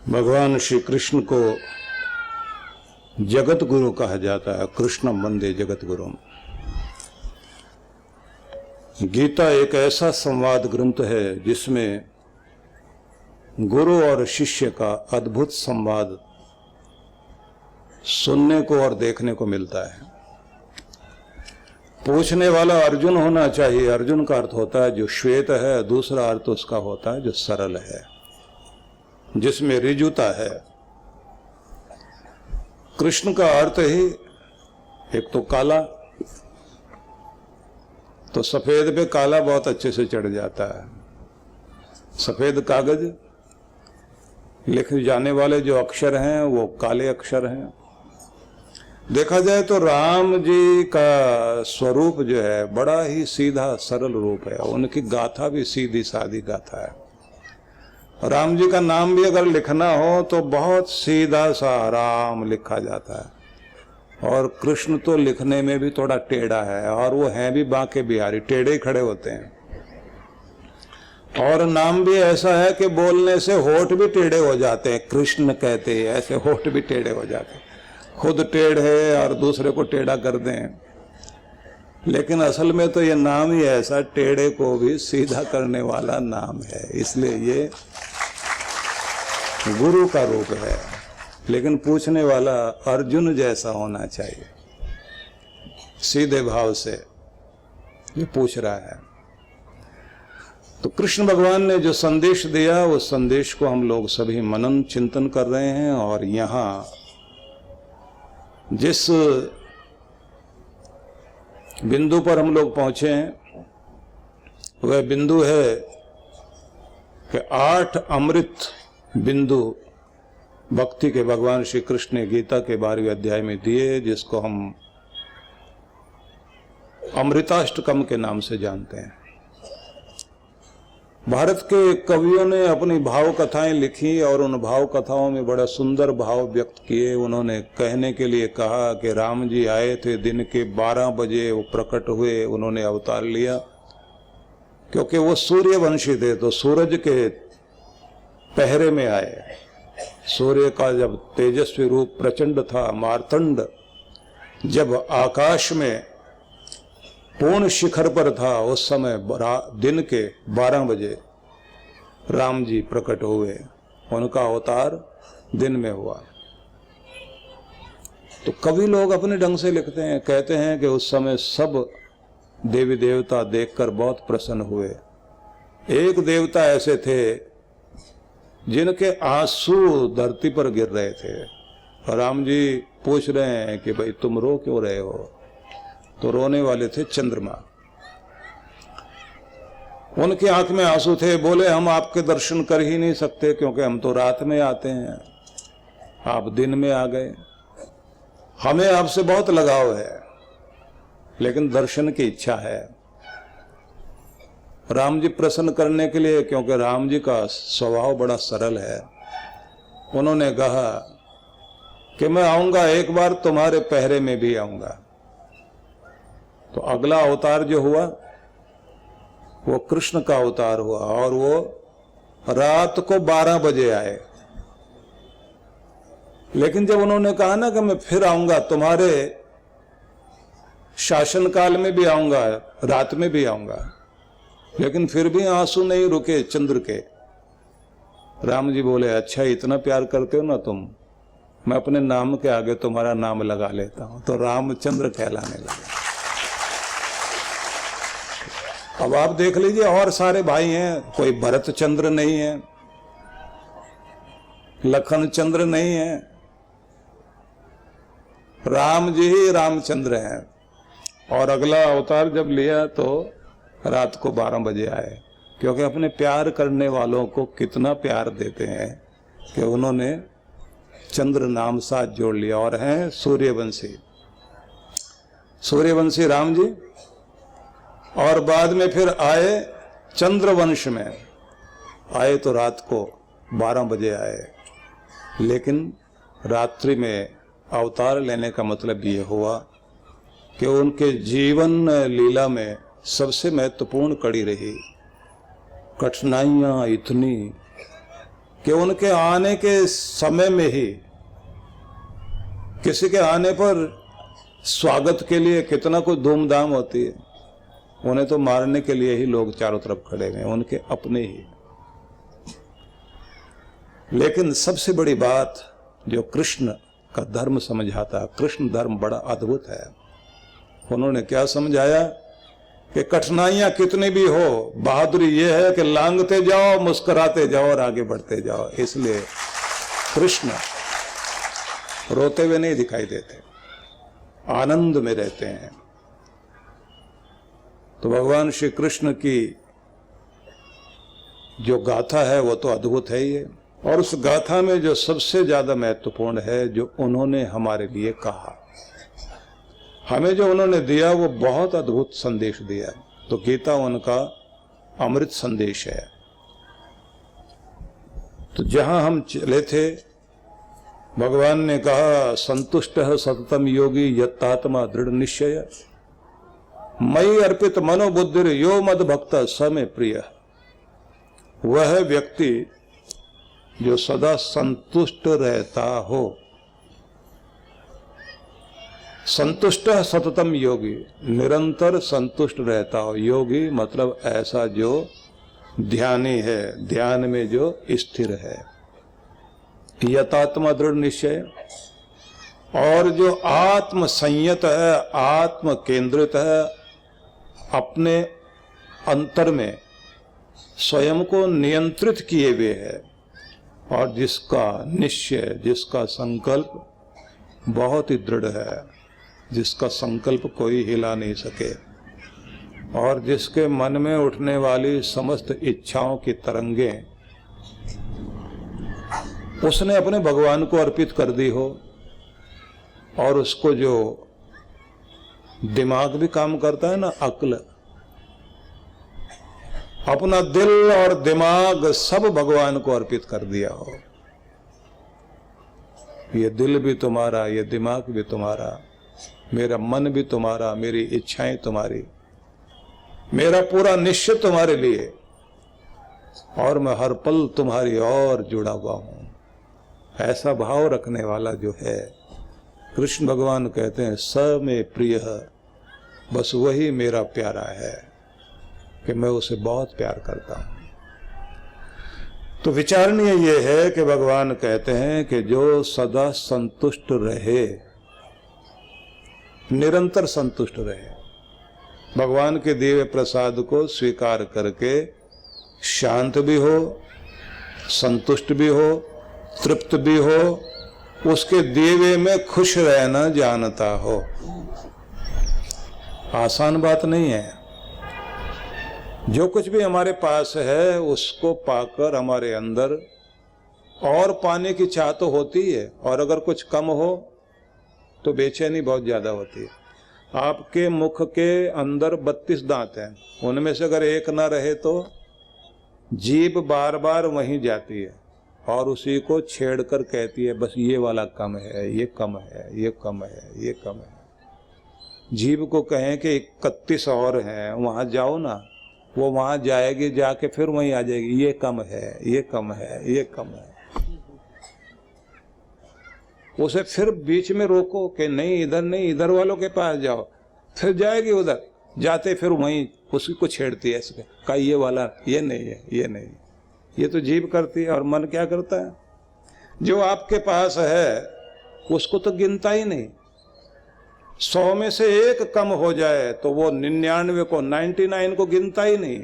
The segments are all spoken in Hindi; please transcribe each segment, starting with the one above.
भगवान श्री कृष्ण को जगत गुरु कहा जाता है। कृष्ण वंदे जगत गुरु। गीता एक ऐसा संवाद ग्रंथ है जिसमें गुरु और शिष्य का अद्भुत संवाद सुनने को और देखने को मिलता है। पूछने वाला अर्जुन होना चाहिए। अर्जुन का अर्थ होता है जो श्वेत है, दूसरा अर्थ उसका होता है जो सरल है, जिसमें ऋजुता है। कृष्ण का अर्थ ही एक तो काला, तो सफेद पे काला बहुत अच्छे से चढ़ जाता है। सफेद कागज, लिखे जाने वाले जो अक्षर हैं वो काले अक्षर हैं। देखा जाए तो राम जी का स्वरूप जो है बड़ा ही सीधा सरल रूप है। उनकी गाथा भी सीधी सादी गाथा है। राम जी का नाम भी अगर लिखना हो तो बहुत सीधा सा राम लिखा जाता है। और कृष्ण तो लिखने में भी थोड़ा टेढ़ा है, और वो हैं भी बांके बिहारी, टेढ़े ही खड़े होते हैं। और नाम भी ऐसा है कि बोलने से होठ भी टेढ़े हो जाते हैं। कृष्ण कहते हैं ऐसे होठ भी टेढ़े हो जाते हैं। खुद टेढ़े और दूसरे को टेढ़ा कर दें। लेकिन असल में तो ये नाम ही ऐसा टेढ़े को भी सीधा करने वाला नाम है, इसलिए ये गुरु का रूप है। लेकिन पूछने वाला अर्जुन जैसा होना चाहिए, सीधे भाव से ये पूछ रहा है। तो कृष्ण भगवान ने जो संदेश दिया उस संदेश को हम लोग सभी मनन चिंतन कर रहे हैं। और यहाँ जिस बिंदु पर हम लोग पहुंचे हैं वह बिंदु है कि 8 अमृत बिंदु भक्ति के भगवान श्री कृष्ण ने गीता के 12वें अध्याय में दिए, जिसको हम अमृताष्टकम के नाम से जानते हैं। भारत के कवियों ने अपनी भाव कथाएं लिखी और उन भाव कथाओं में बड़ा सुंदर भाव व्यक्त किए। उन्होंने कहने के लिए कहा कि राम जी आए थे, दिन के 12 बजे वो प्रकट हुए, उन्होंने अवतार लिया। क्योंकि वो सूर्यवंशी थे तो सूरज के पहरे में आए। सूर्य का जब तेजस्वी रूप प्रचंड था, मार्तंड जब आकाश में पूर्ण शिखर पर था, उस समय दिन के 12 बजे राम जी प्रकट हुए। उनका अवतार दिन में हुआ। तो कवि लोग अपने ढंग से लिखते हैं, कहते हैं कि उस समय सब देवी देवता देखकर बहुत प्रसन्न हुए। एक देवता ऐसे थे जिनके आंसू धरती पर गिर रहे थे। और राम जी पूछ रहे हैं कि भाई तुम रो क्यों रहे हो? तो रोने वाले थे चंद्रमा। उनकी आंख में आंसू थे। बोले हम आपके दर्शन कर ही नहीं सकते क्योंकि हम तो रात में आते हैं, आप दिन में आ गए। हमें आपसे बहुत लगाव है, लेकिन दर्शन की इच्छा है। राम जी प्रसन्न करने के लिए, क्योंकि राम जी का स्वभाव बड़ा सरल है, उन्होंने कहा कि मैं आऊंगा, एक बार तुम्हारे पहरे में भी आऊंगा। तो अगला अवतार जो हुआ वो कृष्ण का अवतार हुआ, और वो रात को 12 बजे आए। लेकिन जब उन्होंने कहा ना कि मैं फिर आऊंगा, तुम्हारे शासन काल में भी आऊंगा, रात में भी आऊंगा, लेकिन फिर भी आंसू नहीं रुके चंद्र के। राम जी बोले अच्छा इतना प्यार करते हो ना तुम, मैं अपने नाम के आगे तुम्हारा नाम लगा लेता हूं। तो रामचंद्र कहलाने लगे। अब आप देख लीजिए, और सारे भाई हैं, कोई भरत चंद्र नहीं है, लखन चंद्र नहीं है, राम जी ही रामचंद्र हैं। और अगला अवतार जब लिया तो रात को 12 बजे आए, क्योंकि अपने प्यार करने वालों को कितना प्यार देते हैं कि उन्होंने चंद्र नाम साथ जोड़ लिया। और हैं सूर्यवंशी, सूर्यवंशी राम जी। और बाद में फिर आए चंद्रवंश में, आए तो रात को 12 बजे आए। लेकिन रात्रि में अवतार लेने का मतलब ये हुआ कि उनके जीवन लीला में सबसे महत्वपूर्ण कड़ी रही। कठिनाइयां इतनी कि उनके आने के समय में ही किसी के आने पर स्वागत के लिए कितना कुछ धूमधाम होती है, उन्हें तो मारने के लिए ही लोग चारों तरफ खड़े हुए, उनके अपने ही। लेकिन सबसे बड़ी बात जो कृष्ण का धर्म समझाता, कृष्ण धर्म बड़ा अद्भुत है। उन्होंने क्या समझाया कि कठिनाइयां कितनी भी हो, बहादुरी ये है कि लांघते जाओ, मुस्कुराते जाओ और आगे बढ़ते जाओ। इसलिए कृष्ण रोते हुए नहीं दिखाई देते, आनंद में रहते हैं। तो भगवान श्री कृष्ण की जो गाथा है वो तो अद्भुत है ही है। और उस गाथा में जो सबसे ज्यादा महत्वपूर्ण है, जो उन्होंने हमारे लिए कहा, हमें जो उन्होंने दिया, वो बहुत अद्भुत संदेश दिया। तो गीता उनका अमृत संदेश है। तो जहां हम चले थे, भगवान ने कहा संतुष्टः सततम योगी यत्तात्मा दृढ़ निश्चय मयि अर्पित मनोबुद्धिर यो मद भक्त स मे प्रिय। वह व्यक्ति जो सदा संतुष्ट रहता हो, संतुष्ट सततम योगी, निरंतर संतुष्ट रहता हो। योगी मतलब ऐसा जो ध्यानी है, ध्यान में जो स्थिर है। यतात्मा दृढ़ निश्चय, और जो आत्म संयत है, आत्म केंद्रित है, अपने अंतर में स्वयं को नियंत्रित किए हुए है, और जिसका निश्चय, जिसका संकल्प बहुत ही दृढ़ है, जिसका संकल्प कोई हिला नहीं सके, और जिसके मन में उठने वाली समस्त इच्छाओं की तरंगें उसने अपने भगवान को अर्पित कर दी हो, और उसको जो दिमाग भी काम करता है ना, अक्ल, अपना दिल और दिमाग सब भगवान को अर्पित कर दिया हो। ये दिल भी तुम्हारा, ये दिमाग भी तुम्हारा, मेरा मन भी तुम्हारा, मेरी इच्छाएं तुम्हारी, मेरा पूरा निश्चय तुम्हारे लिए, और मैं हर पल तुम्हारी और जुड़ा हुआ हूं। ऐसा भाव रखने वाला जो है, कृष्ण भगवान कहते हैं स में प्रिय, बस वही मेरा प्यारा है, कि मैं उसे बहुत प्यार करता हूं। तो विचारणीय ये है कि भगवान कहते हैं कि जो सदा संतुष्ट रहे, निरंतर संतुष्ट रहे, भगवान के दिव्य प्रसाद को स्वीकार करके शांत भी हो, संतुष्ट भी हो, तृप्त भी हो, उसके दिव्य में खुश रहना जानता हो। आसान बात नहीं है। जो कुछ भी हमारे पास है उसको पाकर हमारे अंदर और पाने की चाह तो होती है, और अगर कुछ कम हो तो बेचैनी बहुत ज्यादा होती है। आपके मुख के अंदर 32 दांत हैं, उनमें से अगर एक ना रहे तो जीभ बार बार वहीं जाती है और उसी को छेड़कर कहती है बस ये वाला कम है, ये कम है, ये कम है, ये कम है। जीभ को कहें कि 31 और हैं, वहां जाओ ना, वो वहां जाएगी, जाके फिर वहीं आ जाएगी, ये कम है, ये कम है, ये कम है। उसे फिर बीच में रोको कि नहीं इधर नहीं, इधर वालों के पास जाओ, फिर जाएगी उधर, जाते फिर वहीं उसी को छेड़ती है, कहा ये वाला ये नहीं है, ये नहीं। ये तो जीभ करती है। और मन क्या करता है? जो आपके पास है उसको तो गिनता ही नहीं। 100 में से एक कम हो जाए तो वो 99 को, 99 को गिनता ही नहीं।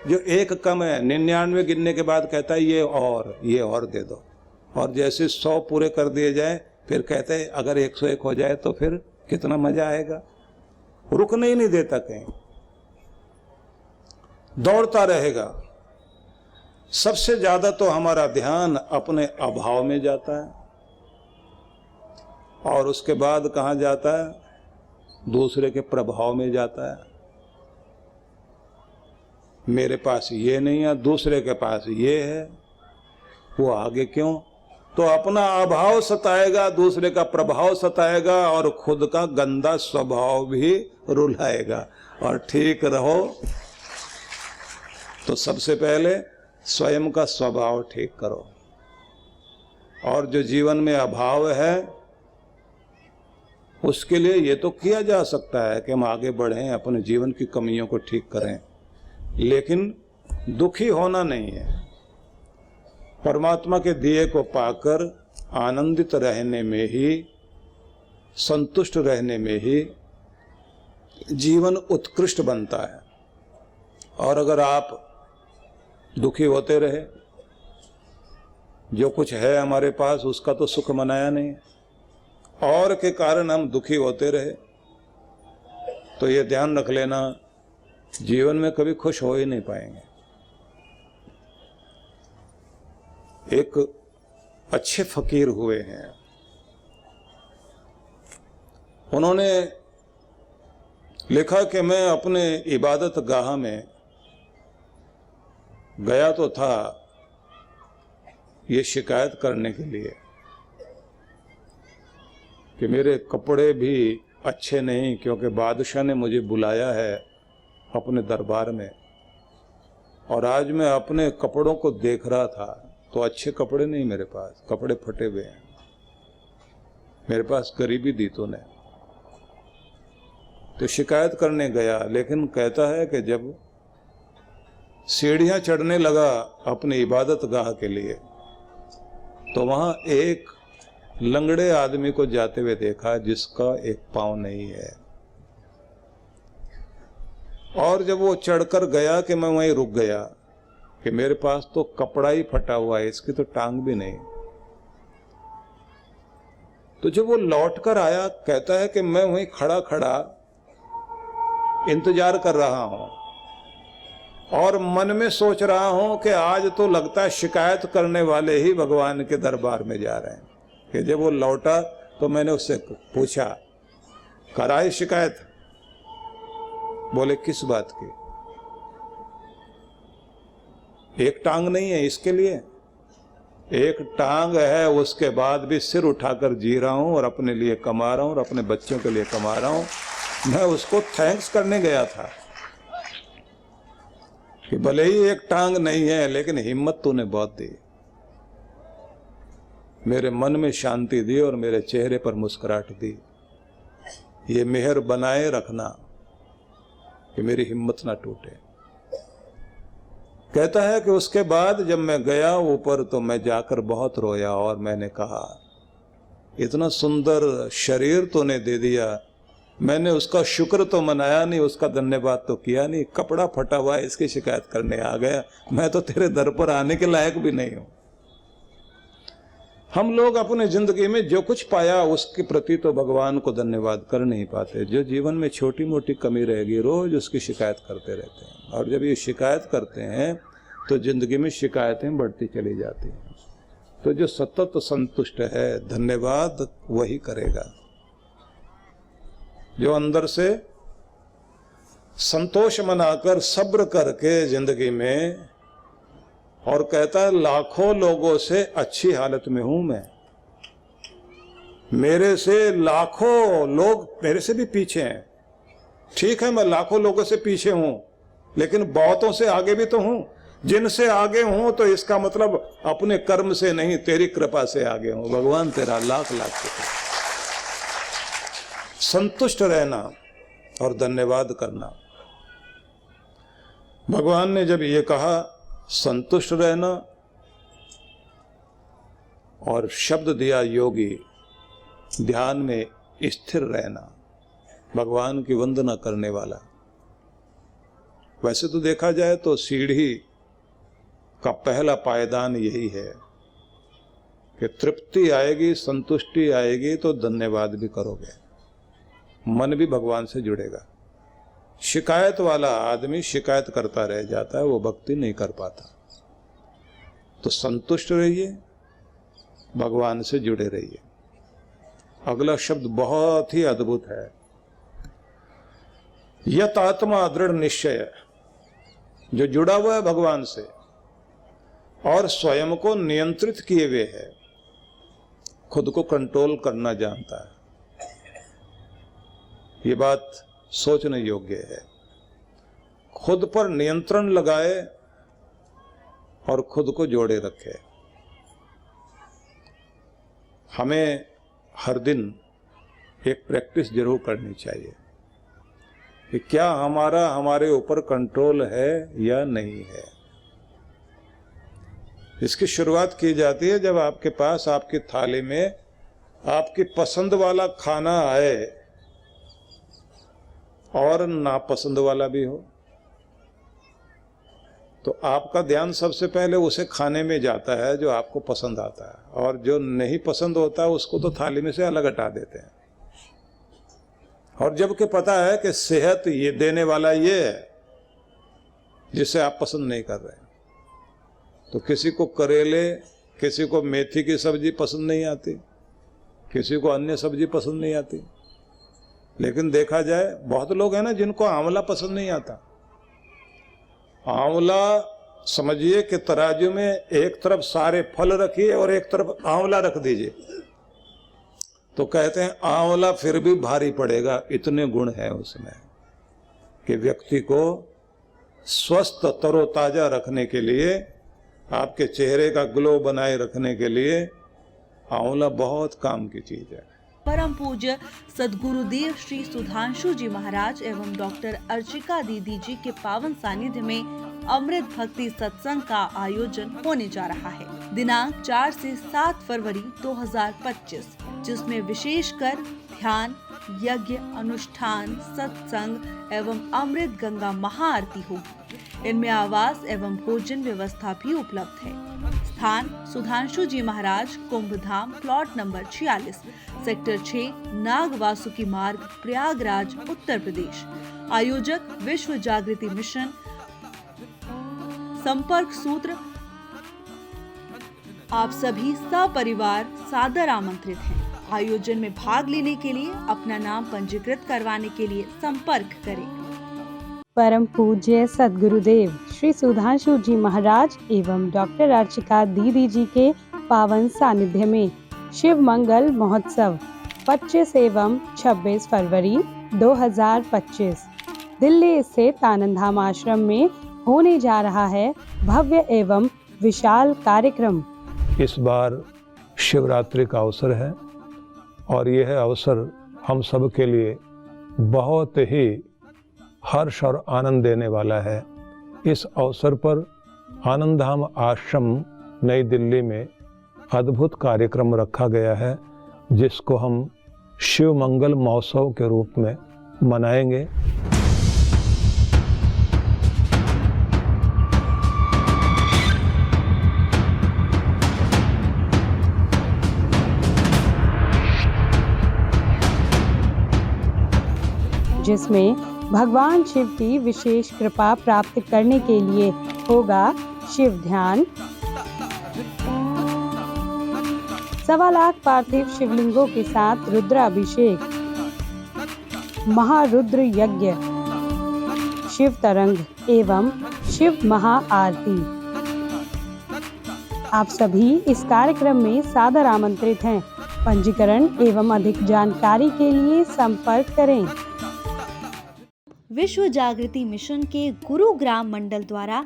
जो एक कम है 99 गिनने के बाद कहता है ये और दे दो। और जैसे 100 पूरे कर दिए जाए फिर कहते हैं अगर 101 हो जाए तो फिर कितना मजा आएगा। रुकने ही नहीं देता, कहीं दौड़ता रहेगा। सबसे ज्यादा तो हमारा ध्यान अपने अभाव में जाता है, और उसके बाद कहां जाता है? दूसरे के प्रभाव में जाता है। मेरे पास ये नहीं है, दूसरे के पास ये है, वो आगे क्यों? तो अपना अभाव सताएगा, दूसरे का प्रभाव सताएगा, और खुद का गंदा स्वभाव भी रुलाएगा। और ठीक रहो तो सबसे पहले स्वयं का स्वभाव ठीक करो। और जो जीवन में अभाव है उसके लिए ये तो किया जा सकता है कि हम आगे बढ़ें, अपने जीवन की कमियों को ठीक करें, लेकिन दुखी होना नहीं है। परमात्मा के दिए को पाकर आनंदित रहने में ही, संतुष्ट रहने में ही जीवन उत्कृष्ट बनता है। और अगर आप दुखी होते रहे, जो कुछ है हमारे पास उसका तो सुख मनाया नहीं, और के कारण हम दुखी होते रहे, तो ये ध्यान रख लेना जीवन में कभी खुश हो ही नहीं पाएंगे। एक अच्छे फकीर हुए हैं, उन्होंने लिखा कि मैं अपने इबादत गाह में गया तो था ये शिकायत करने के लिए कि मेरे कपड़े भी अच्छे नहीं, क्योंकि बादशाह ने मुझे बुलाया है अपने दरबार में, और आज मैं अपने कपड़ों को देख रहा था तो अच्छे कपड़े नहीं मेरे पास, कपड़े फटे हुए हैं, मेरे पास गरीबी दी तूने। तो शिकायत करने गया, लेकिन कहता है कि जब सीढ़ियां चढ़ने लगा अपनी इबादत गाह के लिए, तो वहां एक लंगड़े आदमी को जाते हुए देखा जिसका एक पांव नहीं है। और जब वो चढ़कर गया कि मैं वहीं रुक गया कि मेरे पास तो कपड़ा ही फटा हुआ है, इसकी तो टांग भी नहीं। तो जब वो लौटकर आया, कहता है कि मैं वहीं खड़ा खड़ा इंतजार कर रहा हूं और मन में सोच रहा हूं कि आज तो लगता है शिकायत करने वाले ही भगवान के दरबार में जा रहे हैं। कि जब वो लौटा तो मैंने उससे पूछा, कराई शिकायत? बोले किस बात की? एक टांग नहीं है इसके लिए? एक टांग है, उसके बाद भी सिर उठाकर जी रहा हूं और अपने लिए कमा रहा हूं और अपने बच्चों के लिए कमा रहा हूं। मैं उसको थैंक्स करने गया था कि भले ही एक टांग नहीं है, लेकिन हिम्मत तूने बहुत दी, मेरे मन में शांति दी और मेरे चेहरे पर मुस्कुराहट दी। ये मेहर बनाए रखना कि मेरी हिम्मत ना टूटे। कहता है कि उसके बाद जब मैं गया ऊपर तो मैं जाकर बहुत रोया और मैंने कहा, इतना सुंदर शरीर तूने दे दिया, मैंने उसका शुक्र तो मनाया नहीं, उसका धन्यवाद तो किया नहीं, कपड़ा फटा हुआ है इसकी शिकायत करने आ गया, मैं तो तेरे दर पर आने के लायक भी नहीं हूं। हम लोग अपने जिंदगी में जो कुछ पाया उसके प्रति तो भगवान को धन्यवाद कर नहीं पाते। जो जीवन में छोटी मोटी कमी रहेगी रोज उसकी शिकायत करते रहते हैं, और जब ये शिकायत करते हैं तो जिंदगी में शिकायतें बढ़ती चली जाती हैं। तो जो सतत संतुष्ट है, धन्यवाद वही करेगा। जो अंदर से संतोष मनाकर सब्र करके जिंदगी में, और कहता है लाखों लोगों से अच्छी हालत में हूं मैं, मेरे से लाखों लोग मेरे से भी पीछे हैं। ठीक है, मैं लाखों लोगों से पीछे हूं, लेकिन बहुतों से आगे भी तो हूं। जिनसे आगे हूं तो इसका मतलब अपने कर्म से नहीं, तेरी कृपा से आगे हूं। भगवान तेरा लाख लाख शुक्र। संतुष्ट रहना और धन्यवाद करना। भगवान ने जब ये कहा संतुष्ट रहना और शब्द दिया योगी, ध्यान में स्थिर रहना, भगवान की वंदना करने वाला। वैसे तो देखा जाए तो सीढ़ी का पहला पायदान यही है कि तृप्ति आएगी, संतुष्टि आएगी तो धन्यवाद भी करोगे, मन भी भगवान से जुड़ेगा। शिकायत वाला आदमी शिकायत करता रह जाता है, वो भक्ति नहीं कर पाता। तो संतुष्ट रहिए, भगवान से जुड़े रहिए। अगला शब्द बहुत ही अद्भुत है, यत आत्मा दृढ़ निश्चय। जो जुड़ा हुआ है भगवान से और स्वयं को नियंत्रित किए हुए है, खुद को कंट्रोल करना जानता है। ये बात सोचने योग्य है। खुद पर नियंत्रण लगाए और खुद को जोड़े रखे। हमें हर दिन एक प्रैक्टिस जरूर करनी चाहिए कि क्या हमारे ऊपर कंट्रोल है या नहीं है। इसकी शुरुआत की जाती है जब आपके पास आपकी थाली में आपकी पसंद वाला खाना आए और नापसंद वाला भी हो, तो आपका ध्यान सबसे पहले उसे खाने में जाता है जो आपको पसंद आता है, और जो नहीं पसंद होता है उसको तो थाली में से अलग हटा देते हैं। और जबकि पता है कि सेहत ये देने वाला ये है जिसे आप पसंद नहीं कर रहे, तो किसी को करेले, किसी को मेथी की सब्जी पसंद नहीं आती, किसी को अन्य सब्जी पसंद नहीं आती। लेकिन देखा जाए बहुत लोग हैं ना जिनको आंवला पसंद नहीं आता। आंवला समझिए कि तराजू में एक तरफ सारे फल रखिए और एक तरफ आंवला रख दीजिए, तो कहते हैं आंवला फिर भी भारी पड़ेगा। इतने गुण हैं उसमें कि व्यक्ति को स्वस्थ तरोताजा रखने के लिए, आपके चेहरे का ग्लो बनाए रखने के लिए आंवला बहुत काम की चीज है। परम पूज्य सद्गुरुदेव श्री सुधांशु जी महाराज एवं डॉक्टर अर्चिका दीदी जी के पावन सानिध्य में अमृत भक्ति सत्संग का आयोजन होने जा रहा है दिनांक 4 से 7 फरवरी 2025, जिसमें विशेषकर ध्यान, यज्ञ, अनुष्ठान, सत्संग एवं अमृत गंगा महाआरती होगी। इनमें आवास एवं भोजन व्यवस्था भी उपलब्ध है। स्थान सुधांशु जी महाराज कुंभधाम, प्लॉट नंबर 46, सेक्टर 6, नाग वासुकी मार्ग, प्रयागराज, उत्तर प्रदेश। आयोजक विश्व जागृति मिशन। संपर्क सूत्र। आप सभी सपरिवार सादर आमंत्रित हैं। आयोजन में भाग लेने के लिए अपना नाम पंजीकृत करवाने के लिए संपर्क करें। परम पूज्य सद्गुरुदेव श्री सुधांशु जी महाराज एवं डॉक्टर अर्चिका दीदी जी के पावन सानिध्य में शिव मंगल महोत्सव 25 एवं 26 फरवरी 2025 दिल्ली स्थित आनंद धाम आश्रम में होने जा रहा है भव्य एवं विशाल कार्यक्रम। इस बार शिवरात्रि का अवसर है और यह अवसर हम सब के लिए बहुत ही हर्ष और आनंद देने वाला है। इस अवसर पर आनंद धाम आश्रम नई दिल्ली में अद्भुत कार्यक्रम रखा गया है, जिसको हम शिव मंगल महोत्सव के रूप में मनाएंगे। जिसमें भगवान शिव की विशेष कृपा प्राप्त करने के लिए होगा शिव ध्यान, 1.25 लाख पार्थिव शिवलिंगों के साथ रुद्राभिषेक, महारुद्र यज्ञ, शिव तरंग एवं शिव महाआरती। आप सभी इस कार्यक्रम में सादर आमंत्रित हैं। पंजीकरण एवं अधिक जानकारी के लिए संपर्क करें। विश्व जागृति मिशन के गुरुग्राम मंडल द्वारा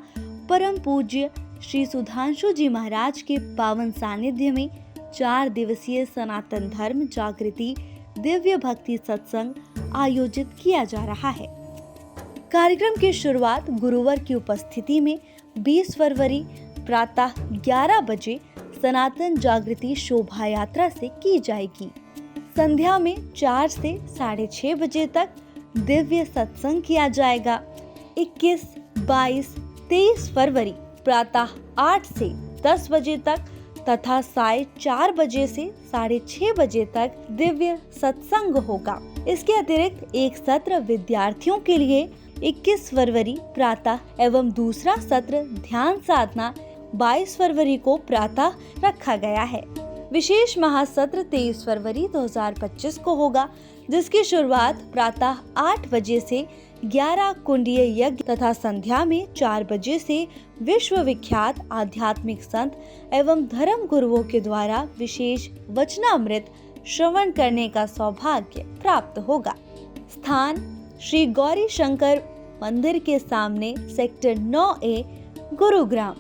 परम पूज्य श्री सुधांशु जी महाराज के पावन सानिध्य में 4 दिवसीय सनातन धर्म जागृति दिव्य भक्ति सत्संग आयोजित किया जा रहा है। कार्यक्रम की शुरुआत गुरुवार की उपस्थिति में 20 फरवरी प्रातः 11 बजे सनातन जागृति शोभा यात्रा से की जाएगी। संध्या में 4 से 6:30 बजे तक दिव्य सत्संग किया जाएगा। 21, 22, 23 फरवरी प्रातः 8 से 10 बजे तक तथा 4:30 बजे से 6:30 बजे तक दिव्य सत्संग होगा। इसके अतिरिक्त एक सत्र विद्यार्थियों के लिए 21 फरवरी प्रातः एवं दूसरा सत्र ध्यान साधना 22 फरवरी को प्रातः रखा गया है। विशेष महासत्र 23 फरवरी 2025 को होगा, जिसकी शुरुआत प्रातः 8 बजे से 11 कुंडीय यज्ञ तथा संध्या में 4 बजे से विश्व विख्यात आध्यात्मिक संत एवं धर्म गुरुओं के द्वारा विशेष वचनामृत श्रवण करने का सौभाग्य प्राप्त होगा। स्थान श्री गौरी शंकर मंदिर के सामने, सेक्टर 9A, गुरुग्राम।